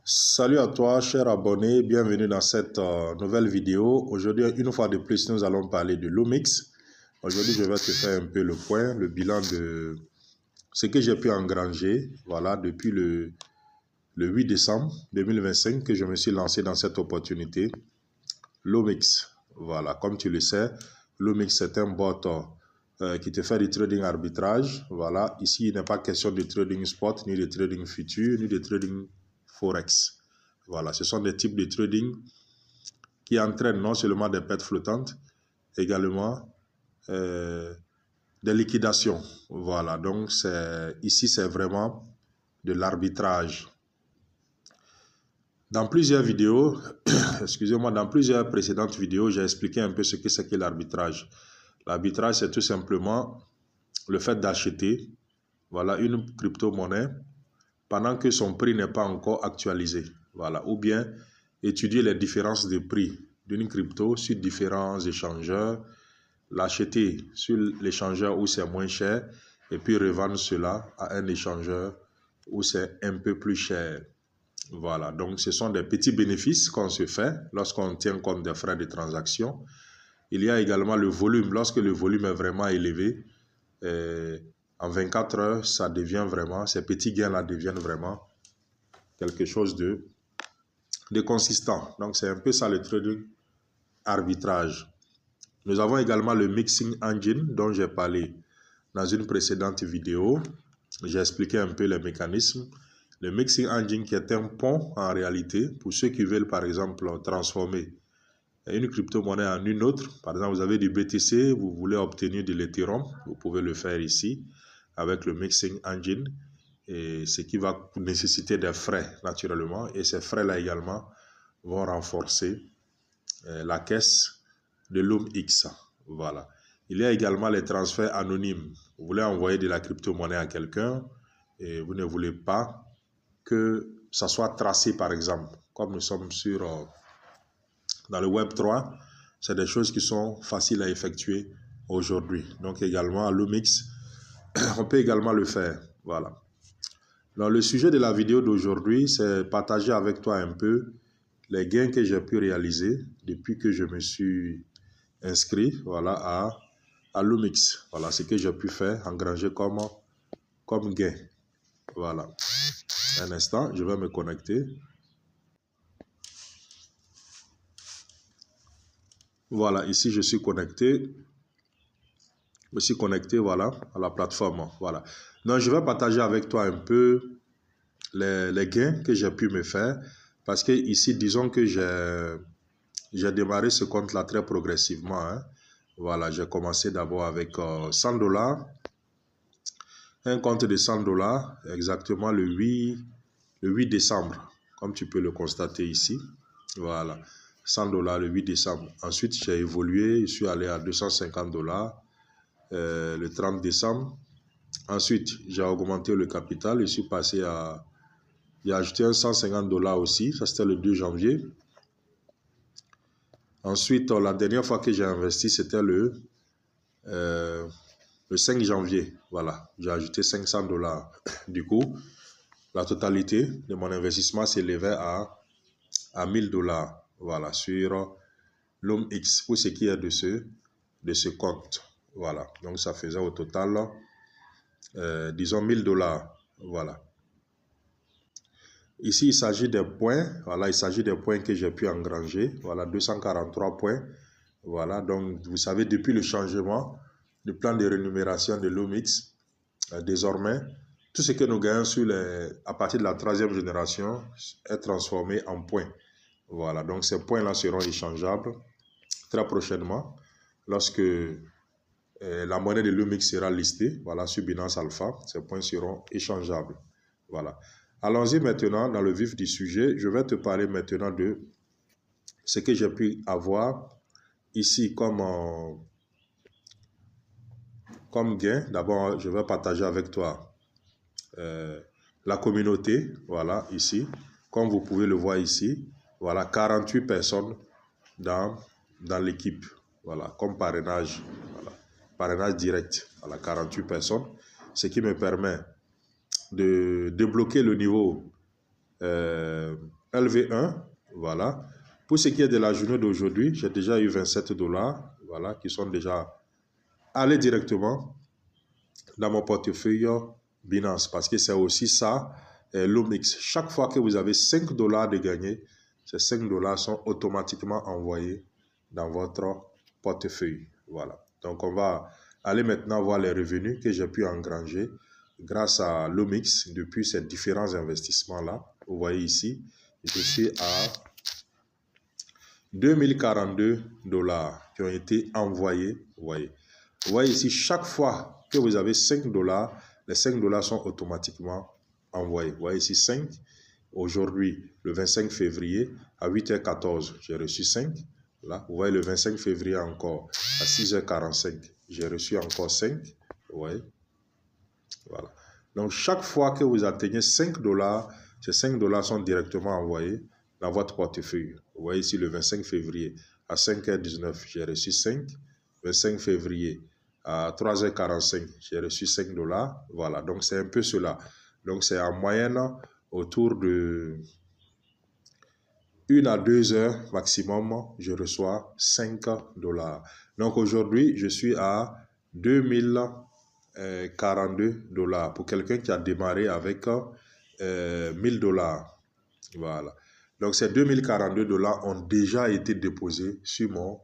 Salut à toi, cher abonné, bienvenue dans cette nouvelle vidéo. Aujourd'hui, une fois de plus, nous allons parler de Lumix. Aujourd'hui, je vais te faire un peu le point, le bilan de ce que j'ai pu engranger, voilà, depuis le 8 décembre 2025 que je me suis lancé dans cette opportunité. Lumix, voilà, comme tu le sais, Lumix c'est un bot qui te fait du trading arbitrage. Voilà, ici, il n'est pas question de trading spot, ni de trading futur, ni de trading forex. Voilà, ce sont des types de trading qui entraînent non seulement des pertes flottantes, également des liquidations. Voilà, donc ici c'est vraiment de l'arbitrage. Dans plusieurs vidéos, excusez-moi, dans plusieurs précédentes vidéos, j'ai expliqué un peu ce que c'est que l'arbitrage. L'arbitrage, c'est tout simplement le fait d'acheter, voilà, une crypto-monnaie pendant que son prix n'est pas encore actualisé. Voilà, ou bien étudier les différences de prix d'une crypto sur différents échangeurs, l'acheter sur l'échangeur où c'est moins cher et puis revendre cela à un échangeur où c'est un peu plus cher. Voilà, donc ce sont des petits bénéfices qu'on se fait lorsqu'on tient compte des frais de transaction. Il y a également le volume. Lorsque le volume est vraiment élevé, en 24 heures, ça devient vraiment, ces petits gains-là deviennent vraiment quelque chose de consistant. Donc, c'est un peu ça le trading arbitrage. Nous avons également le Mixing Engine dont j'ai parlé dans une précédente vidéo. J'ai expliqué un peu les mécanismes. Le Mixing Engine qui est un pont en réalité pour ceux qui veulent par exemple transformer une crypto-monnaie en une autre. Par exemple, vous avez du BTC, vous voulez obtenir de l'Ethereum, vous pouvez le faire ici avec le Mixing Engine. Et ce qui va nécessiter des frais naturellement. Et ces frais-là également vont renforcer la caisse de Lumix. Voilà. Il y a également les transferts anonymes. Vous voulez envoyer de la crypto-monnaie à quelqu'un et vous ne voulez pas que ça soit tracé, par exemple. Comme nous sommes dans le Web 3, c'est des choses qui sont faciles à effectuer aujourd'hui. Donc également à Lumix, on peut également le faire. Voilà. Donc, le sujet de la vidéo d'aujourd'hui, c'est partager avec toi un peu les gains que j'ai pu réaliser depuis que je me suis inscrit, voilà, à Lumix. Voilà ce que j'ai pu faire, engranger comme gain. Voilà. Un instant, je vais me connecter. Voilà, ici je suis connecté. Je suis connecté, voilà, à la plateforme. Voilà. Donc, je vais partager avec toi un peu les gains que j'ai pu me faire. Parce que ici, disons que j'ai démarré ce compte-là très progressivement. Hein. Voilà, j'ai commencé d'abord avec 100 $. Un compte de 100 $, exactement le 8 décembre, comme tu peux le constater ici. Voilà, 100 $ le 8 décembre. Ensuite, j'ai évolué, je suis allé à 250 $ le 30 décembre. Ensuite, j'ai augmenté le capital, je suis passé à... J'ai ajouté un 150 $ aussi, ça c'était le 2 janvier. Ensuite, la dernière fois que j'ai investi, c'était le 5 janvier. Voilà, j'ai ajouté 500 $. Du coup, la totalité de mon investissement s'élevait à 1000 $. Voilà, sur Lumix, pour ce qui est de ce compte. Voilà, donc ça faisait au total, disons 1000 $. Voilà. Ici, il s'agit des points. Voilà, il s'agit des points que j'ai pu engranger. Voilà, 243 points. Voilà, donc vous savez, depuis le changement du plan de rémunération de Lumix, désormais, tout ce que nous gagnons à partir de la 3e génération est transformé en points. Voilà, donc ces points-là seront échangeables très prochainement lorsque la monnaie de Lumix sera listée, voilà, sur Binance Alpha. Ces points seront échangeables. Voilà. Allons-y maintenant dans le vif du sujet. Je vais te parler maintenant de ce que j'ai pu avoir ici comme gain. D'abord, je vais partager avec toi la communauté. Voilà, ici. Comme vous pouvez le voir ici. Voilà, 48 personnes dans l'équipe. Voilà, comme parrainage. Voilà, parrainage direct. Voilà, 48 personnes. Ce qui me permet de débloquer le niveau LV1, voilà. Pour ce qui est de la journée d'aujourd'hui, j'ai déjà eu 27 $, voilà, qui sont déjà allés directement dans mon portefeuille Binance, parce que c'est aussi ça, l'OMX. Chaque fois que vous avez 5 $ de gagner, ces 5 $ sont automatiquement envoyés dans votre portefeuille. Voilà. Donc, on va aller maintenant voir les revenus que j'ai pu engranger grâce à l'OMX depuis ces différents investissements-là. Vous voyez ici, je suis à 2042 $ qui ont été envoyés. Vous voyez ici, chaque fois que vous avez 5 $, les 5 $ sont automatiquement envoyés. Vous voyez ici 5. Aujourd'hui, le 25 février, à 8h14, j'ai reçu 5. Là, vous voyez le 25 février encore, à 6h45, j'ai reçu encore 5. Vous voyez? Voilà. Donc, chaque fois que vous atteignez 5 $, ces 5 $ sont directement envoyés dans votre portefeuille. Vous voyez ici le 25 février à 5h19, j'ai reçu 5. 25 février à 3h45, j'ai reçu 5 $. Voilà, donc c'est un peu cela. Donc, c'est en moyenne autour de 1 à 2 heures maximum, je reçois 5 $. Donc, aujourd'hui, je suis à 2042 $ pour quelqu'un qui a démarré avec 1000 $. Voilà. Donc, ces 2042 $ ont déjà été déposés sur mon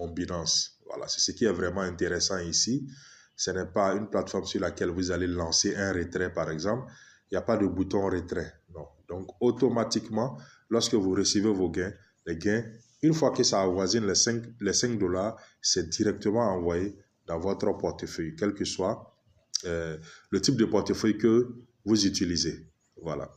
Binance. Voilà, c'est ce qui est vraiment intéressant ici. Ce n'est pas une plateforme sur laquelle vous allez lancer un retrait, par exemple. Il n'y a pas de bouton retrait. Non. Donc, automatiquement, lorsque vous recevez vos gains, les gains, une fois que ça avoisine les 5 $, c'est directement envoyé dans votre portefeuille, quel que soit le type de portefeuille que vous utilisez. Voilà.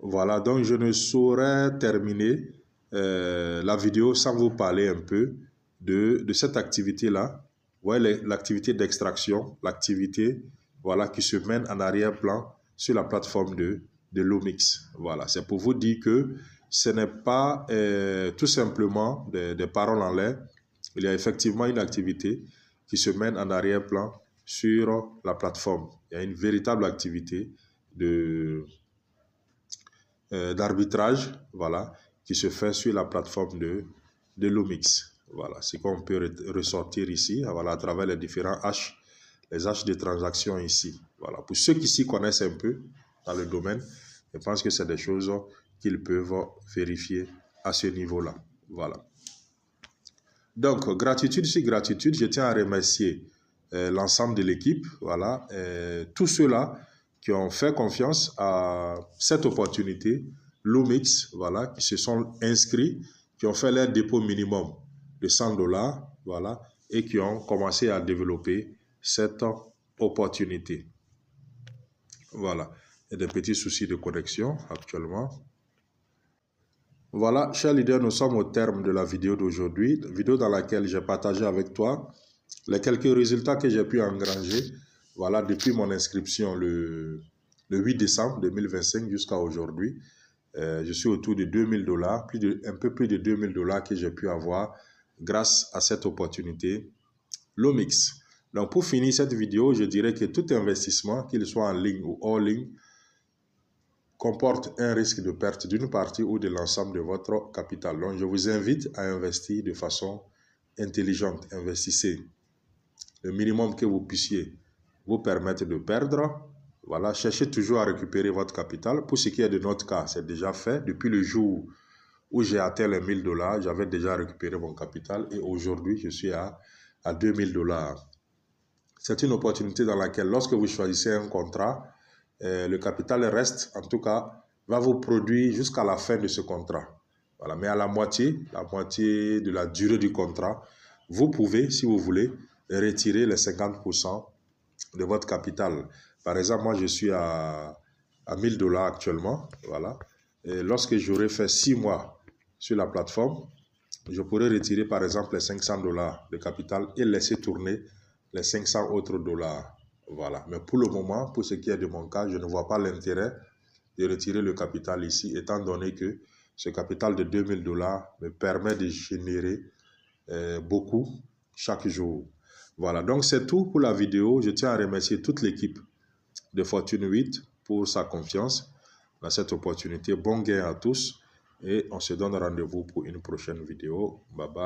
Voilà, donc je ne saurais terminer la vidéo sans vous parler un peu de cette activité-là. Vous voyez l'activité d'extraction, l'activité voilà, qui se mène en arrière-plan sur la plateforme de l'OMX. Voilà, c'est pour vous dire que ce n'est pas tout simplement des paroles en l'air. Il y a effectivement une activité qui se mène en arrière-plan sur la plateforme. Il y a une véritable activité d'arbitrage, voilà, qui se fait sur la plateforme de l'OMX. Voilà, c'est qu'on peut ressortir ici, voilà, à travers les différents H, les H de transactions ici. Voilà, pour ceux qui s'y connaissent un peu dans le domaine, je pense que c'est des choses qu'ils peuvent vérifier à ce niveau-là. Voilà. Donc, gratitude sur gratitude, je tiens à remercier l'ensemble de l'équipe, voilà, tous ceux-là qui ont fait confiance à cette opportunité, l'OMX, voilà, qui se sont inscrits, qui ont fait leur dépôt minimum de 100 $, voilà, et qui ont commencé à développer cette opportunité. Voilà, il y a des petits soucis de connexion actuellement. Voilà, chers leaders, nous sommes au terme de la vidéo d'aujourd'hui, vidéo dans laquelle j'ai partagé avec toi les quelques résultats que j'ai pu engranger, voilà, depuis mon inscription le 8 décembre 2025 jusqu'à aujourd'hui. Je suis autour de 2000 $, un peu plus de 2000 $ que j'ai pu avoir grâce à cette opportunité, l'OMX. Donc, pour finir cette vidéo, je dirais que tout investissement, qu'il soit en ligne ou hors ligne, comporte un risque de perte d'une partie ou de l'ensemble de votre capital. Donc, je vous invite à investir de façon intelligente. Investissez le minimum que vous puissiez vous permettre de perdre. Voilà, cherchez toujours à récupérer votre capital. Pour ce qui est de notre cas, c'est déjà fait. Depuis le jour où j'ai atteint les 1000 $, j'avais déjà récupéré mon capital et aujourd'hui, je suis à 2000 $. C'est une opportunité dans laquelle, lorsque vous choisissez un contrat, le capital reste, en tout cas, va vous produire jusqu'à la fin de ce contrat. Voilà. Mais à la moitié de la durée du contrat, vous pouvez, si vous voulez, retirer les 50% de votre capital. Par exemple, moi, je suis à 1000 $ actuellement. Voilà. Et lorsque j'aurai fait 6 mois sur la plateforme, je pourrais retirer, par exemple, les 500 $ de capital et laisser tourner les 500 autres $. Voilà. Mais pour le moment, pour ce qui est de mon cas, je ne vois pas l'intérêt de retirer le capital ici, étant donné que ce capital de 2000 $ me permet de générer beaucoup chaque jour. Voilà, donc c'est tout pour la vidéo. Je tiens à remercier toute l'équipe de Fortune 8 pour sa confiance. dans cette opportunité. Bon gain à tous et on se donne rendez-vous pour une prochaine vidéo. Bye bye.